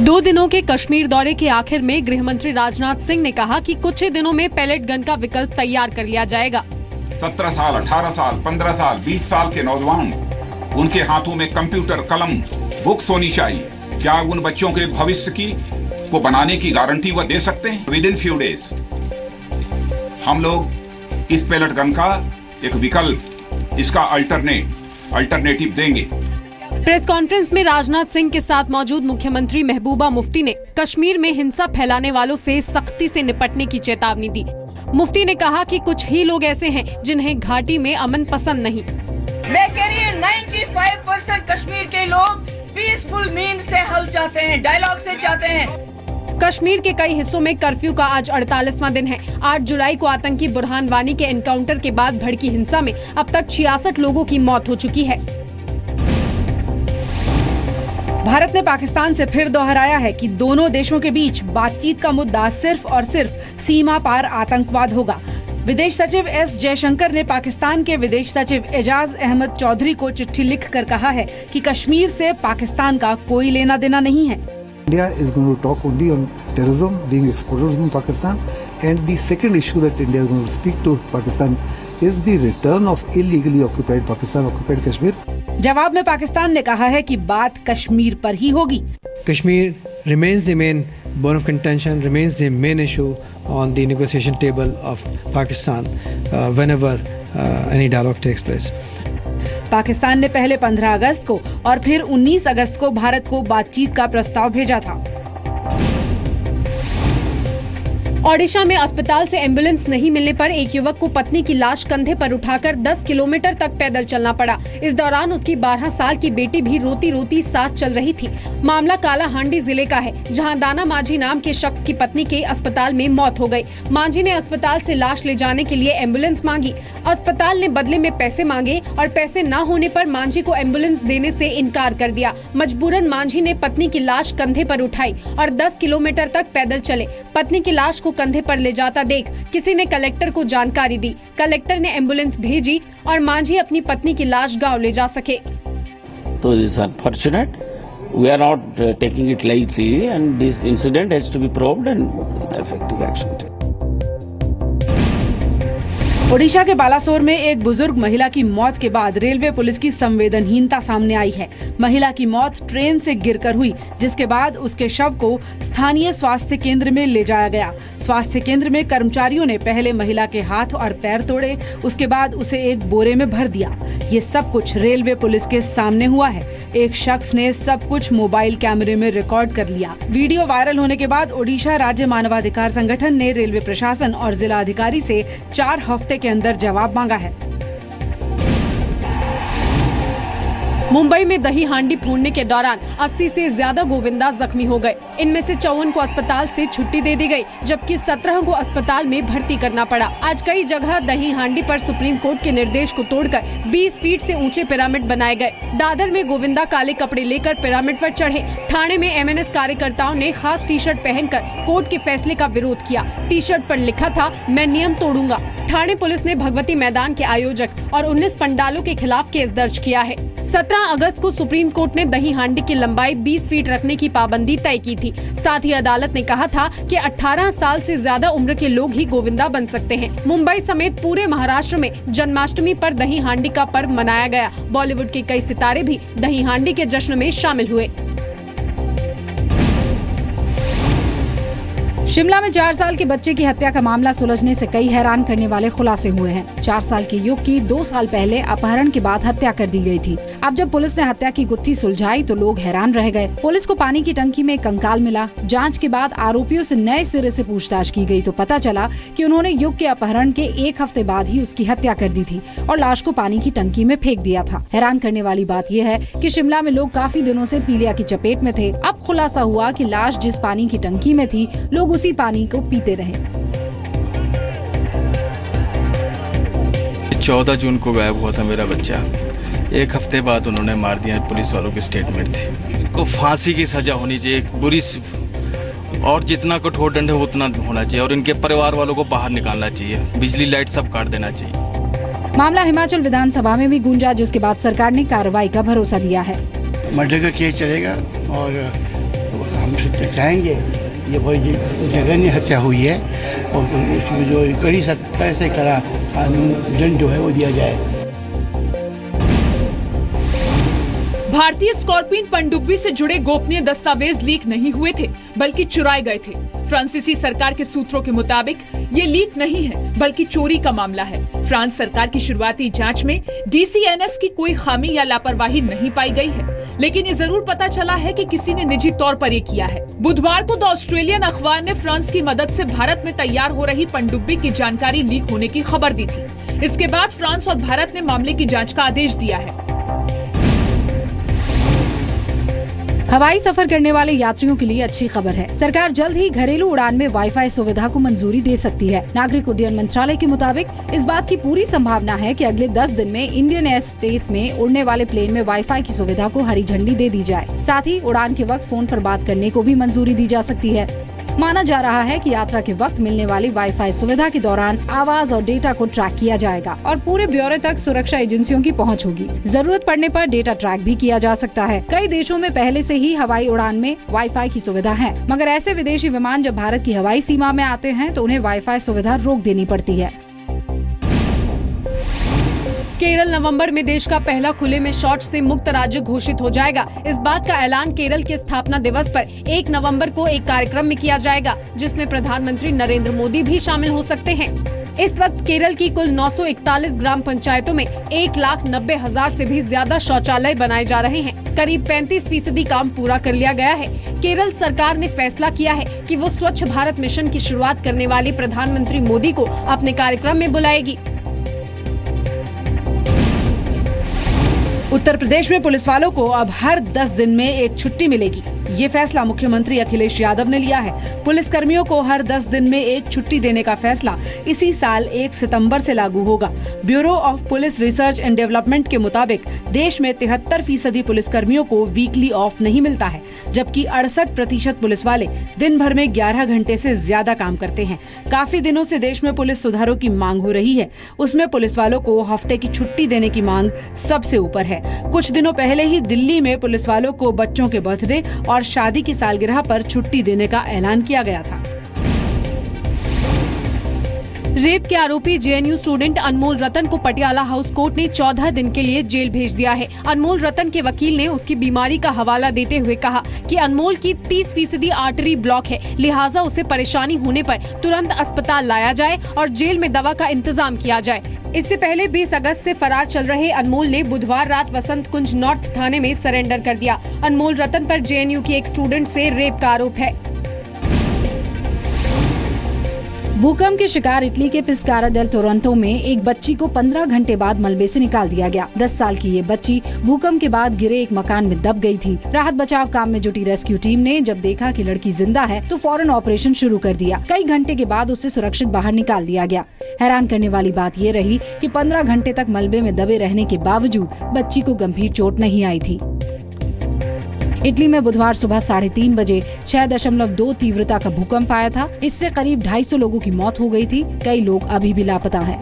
2 दिनों के कश्मीर दौरे के आखिर में गृह मंत्री राजनाथ सिंह ने कहा कि कुछ ही दिनों में पैलेट गन का विकल्प तैयार कर लिया जाएगा। 17 साल, 18 साल, 15 साल, 20 साल के नौजवान, उनके हाथों में कंप्यूटर, कलम, बुक्स होनी चाहिए। क्या उन बच्चों के भविष्य को बनाने की गारंटी वह दे सकते हैं? विदिन फ्यू डेज हम लोग इस पैलेट गन का एक विकल्प, इसका अल्टरनेटिव देंगे। प्रेस कॉन्फ्रेंस में राजनाथ सिंह के साथ मौजूद मुख्यमंत्री महबूबा मुफ्ती ने कश्मीर में हिंसा फैलाने वालों से सख्ती से निपटने की चेतावनी दी। मुफ्ती ने कहा कि कुछ ही लोग ऐसे हैं जिन्हें घाटी में अमन पसंद नहीं। मैं कह रही हूँ 95% कश्मीर के लोग पीसफुल मीन्स से हल चाहते हैं, डायलॉग से चाहते हैं। कश्मीर के कई हिस्सों में कर्फ्यू का आज 48वां दिन है। 8 जुलाई को आतंकी बुरहान वानी के एनकाउंटर के बाद भड़की हिंसा में अब तक 66 लोगों की मौत हो चुकी है। भारत ने पाकिस्तान से फिर दोहराया है कि दोनों देशों के बीच बातचीत का मुद्दा सिर्फ और सिर्फ सीमा पार आतंकवाद होगा। विदेश सचिव एस जयशंकर ने पाकिस्तान के विदेश सचिव एजाज अहमद चौधरी को चिट्ठी लिखकर कहा है कि कश्मीर से पाकिस्तान का कोई लेना देना नहीं है। India is going to talk only on terrorism being exported from Pakistan, and the second issue that India is going to speak to Pakistan is the return of illegally occupied Pakistan, occupied Kashmir. जवाब में पाकिस्तान ने कहा है कि बात कश्मीर पर ही होगी। Kashmir remains the main bone of contention, remains the main issue on the negotiation table of Pakistan whenever any dialogue takes place. Pakistan ने पहले 15 अगस्त को और फिर 19 अगस्त को भारत को बातचीत का प्रस्ताव भेजा था। ओडिशा में अस्पताल से एम्बुलेंस नहीं मिलने पर एक युवक को पत्नी की लाश कंधे पर उठाकर 10 किलोमीटर तक पैदल चलना पड़ा। इस दौरान उसकी 12 साल की बेटी भी रोती रोती साथ चल रही थी। मामला कालाहांडी जिले का है, जहां दाना माझी नाम के शख्स की पत्नी के अस्पताल में मौत हो गई। माझी ने अस्पताल से लाश ले जाने के लिए एम्बुलेंस मांगी। अस्पताल ने बदले में पैसे मांगे और पैसे न होने पर माझी को एम्बुलेंस देने से इनकार कर दिया। मजबूरन माझी ने पत्नी की लाश कंधे पर उठाई और 10 किलोमीटर तक पैदल चले। पत्नी की लाश को कंधे पर ले जाता देख किसी ने कलेक्टर को जानकारी दी। कलेक्टर ने एम्बुलेंस भेजी और माझी अपनी पत्नी की लाश गांव ले जा सके। तो this is unfortunate, we are not taking it lightly and this incident has to be proved and effective action. Odisha के बालासोर में एक बुजुर्ग महिला की मौत के बाद रेलवे पुलिस की संवेदनहीनता सामने आई है। महिला की मौत ट्रेन से गिरकर हुई, जिसके बाद उसके शव को स्थानीय स्वास्थ्य केंद्र में ले जाया गया। स्वास्थ्य केंद्र में कर्मचारियों ने पहले महिला के हाथ और पैर तोड़े, उसके बाद उसे एक बोरे में भर दिया। ये सब कुछ रेलवे पुलिस के सामने हुआ है। एक शख्स ने सब कुछ मोबाइल कैमरे में रिकॉर्ड कर लिया। वीडियो वायरल होने के बाद ओडिशा राज्य मानवाधिकार संगठन ने रेलवे प्रशासन और जिला अधिकारी से 4 हफ्ते के अंदर जवाब मांगा है। मुंबई में दही हांडी फोड़ने के दौरान 80 से ज्यादा गोविंदा जख्मी हो गए। इनमें से 54 को अस्पताल से छुट्टी दे दी गई, जबकि 17 को अस्पताल में भर्ती करना पड़ा। आज कई जगह दही हांडी पर सुप्रीम कोर्ट के निर्देश को तोड़कर 20 फीट से ऊंचे पिरामिड बनाए गए। दादर में गोविंदा काले कपड़े लेकर पिरामिड पर चढ़े। ठाणे में MNS कार्यकर्ताओं ने खास टी-शर्ट पहनकर कोर्ट के फैसले का विरोध किया। टी-शर्ट पर लिखा था, मैं नियम तोड़ूंगा। ठाणे पुलिस ने भगवती मैदान के आयोजक और 19 पंडालों के खिलाफ केस दर्ज किया है। 17 अगस्त को सुप्रीम कोर्ट ने दही हांडी की लंबाई 20 फीट रखने की पाबंदी तय की थी। साथ ही अदालत ने कहा था कि 18 साल से ज्यादा उम्र के लोग ही गोविंदा बन सकते हैं। मुंबई समेत पूरे महाराष्ट्र में जन्माष्टमी पर दही हांडी का पर्व मनाया गया। बॉलीवुड के कई सितारे भी दही हांडी के जश्न में शामिल हुए। शिमला में 4 साल के बच्चे की हत्या का मामला सुलझने से कई हैरान करने वाले खुलासे हुए हैं। 4 साल के युवक की 2 साल पहले अपहरण के बाद हत्या कर दी गई थी। अब जब पुलिस ने हत्या की गुत्थी सुलझाई तो लोग हैरान रह गए। पुलिस को पानी की टंकी में एक कंकाल मिला। जांच के बाद आरोपियों से नए सिरे से पूछताछ की गई तो पता चला कि उन्होंने युवक के अपहरण के 1 हफ्ते बाद ही उसकी हत्या कर दी थी और लाश को पानी की टंकी में फेंक दिया था। हैरान करने वाली बात यह है कि शिमला में लोग काफी दिनों से पीलिया की चपेट में थे। अब खुलासा हुआ कि लाश जिस पानी की टंकी में थी, लोग उसी पानी को पीते रहे। 14 जून को गायब हुआ था मेरा बच्चा। 1 हफ्ते बाद उन्होंने मार दिया। पुलिस वालों की स्टेटमेंट थी। इनको फांसी की सजा होनी चाहिए, बुरी, और जितना कठोर दंड है उतना होना चाहिए, और इनके परिवार वालों को बाहर निकालना चाहिए। बिजली लाइट सब काट देना चाहिए। मामला हिमाचल विधानसभा में भी गूंजा, जिसके बाद सरकार ने कार्रवाई का भरोसा दिया है। मर्डर का केस चलेगा और हम चाहेंगे ये बहुत जघन्य हत्या हुई है और उसमें जो कड़ी सख्ती से कड़ा कानून दंड जो है वो दिया जाए। भारतीय स्कॉर्पियन पनडुब्बी से जुड़े गोपनीय दस्तावेज लीक नहीं हुए थे, बल्कि चुराए गए थे। फ्रांसीसी सरकार के सूत्रों के मुताबिक ये लीक नहीं है, बल्कि चोरी का मामला है। फ्रांस सरकार की शुरुआती जांच में DCNS की कोई खामी या लापरवाही नहीं पाई गई है, लेकिन ये जरूर पता चला है कि किसी ने निजी तौर पर ये किया है। बुधवार को द ऑस्ट्रेलियन अखबार ने फ्रांस की मदद से भारत में तैयार हो रही पनडुब्बी की जानकारी लीक होने की खबर दी थी। इसके बाद फ्रांस और भारत ने मामले की जाँच का आदेश दिया है। हवाई सफर करने वाले यात्रियों के लिए अच्छी खबर है। सरकार जल्द ही घरेलू उड़ान में वाईफाई सुविधा को मंजूरी दे सकती है। नागरिक उड्डयन मंत्रालय के मुताबिक इस बात की पूरी संभावना है कि अगले 10 दिन में इंडियन एयर स्पेस में उड़ने वाले प्लेन में वाईफाई की सुविधा को हरी झंडी दे दी जाए। साथ ही उड़ान के वक्त फोन पर बात करने को भी मंजूरी दी जा सकती है। माना जा रहा है कि यात्रा के वक्त मिलने वाली वाईफाई सुविधा के दौरान आवाज और डेटा को ट्रैक किया जाएगा और पूरे ब्यौरे तक सुरक्षा एजेंसियों की पहुंच होगी। जरूरत पड़ने पर डेटा ट्रैक भी किया जा सकता है। कई देशों में पहले से ही हवाई उड़ान में वाईफाई की सुविधा है, मगर ऐसे विदेशी विमान जब भारत की हवाई सीमा में आते हैं तो उन्हें वाईफाई सुविधा रोक देनी पड़ती है। केरल नवंबर में देश का पहला खुले में शौच से मुक्त राज्य घोषित हो जाएगा। इस बात का ऐलान केरल के स्थापना दिवस पर 1 नवंबर को एक कार्यक्रम में किया जाएगा, जिसमें प्रधानमंत्री नरेंद्र मोदी भी शामिल हो सकते हैं। इस वक्त केरल की कुल 941 ग्राम पंचायतों में 1,90,000 से भी ज्यादा शौचालय बनाए जा रहे हैं। करीब 35% काम पूरा कर लिया गया है। केरल सरकार ने फैसला किया है कि वो स्वच्छ भारत मिशन की शुरुआत करने वाले प्रधानमंत्री मोदी को अपने कार्यक्रम में बुलाएगी। उत्तर प्रदेश में पुलिस वालों को अब हर 10 दिन में एक छुट्टी मिलेगी। ये फैसला मुख्यमंत्री अखिलेश यादव ने लिया है। पुलिस कर्मियों को हर 10 दिन में एक छुट्टी देने का फैसला इसी साल 1 सितंबर से लागू होगा। Bureau of police research and development के मुताबिक देश में 73% पुलिस कर्मियों को वीकली ऑफ नहीं मिलता है, जबकि 68% पुलिस वाले दिन भर में 11 घंटे से ज्यादा काम करते हैं। काफी दिनों से देश में पुलिस सुधारों की मांग हो रही है, उसमें पुलिस वालों को हफ्ते की छुट्टी देने की मांग सबसे ऊपर है। कुछ दिनों पहले ही दिल्ली में पुलिस वालों को बच्चों के बर्थडे और शादी की सालगिरह पर छुट्टी देने का ऐलान किया गया था। रेप के आरोपी JNU स्टूडेंट अनमोल रतन को पटियाला हाउस कोर्ट ने 14 दिन के लिए जेल भेज दिया है। अनमोल रतन के वकील ने उसकी बीमारी का हवाला देते हुए कहा कि अनमोल की 30% आर्टरी ब्लॉक है, लिहाजा उसे परेशानी होने पर तुरंत अस्पताल लाया जाए और जेल में दवा का इंतजाम किया जाए। इससे पहले 20 अगस्त से फरार चल रहे अनमोल ने बुधवार रात वसंत कुंज नॉर्थ थाने में सरेंडर कर दिया। अनमोल रतन पर JNU की एक स्टूडेंट से रेप का आरोप है। भूकंप के शिकार इटली के पिस्कारा डेल टोरंटो में एक बच्ची को 15 घंटे बाद मलबे से निकाल दिया गया। 10 साल की ये बच्ची भूकंप के बाद गिरे एक मकान में दब गई थी। राहत बचाव काम में जुटी रेस्क्यू टीम ने जब देखा कि लड़की जिंदा है तो फौरन ऑपरेशन शुरू कर दिया। कई घंटे के बाद उसे सुरक्षित बाहर निकाल दिया गया। हैरान करने वाली बात ये रही कि 15 घंटे तक मलबे में दबे रहने के बावजूद बच्ची को गंभीर चोट नहीं आई थी। इटली में बुधवार सुबह 3:30 बजे 6.2 तीव्रता का भूकंप आया था। इससे करीब 250 लोगों की मौत हो गई थी। कई लोग अभी भी लापता हैं।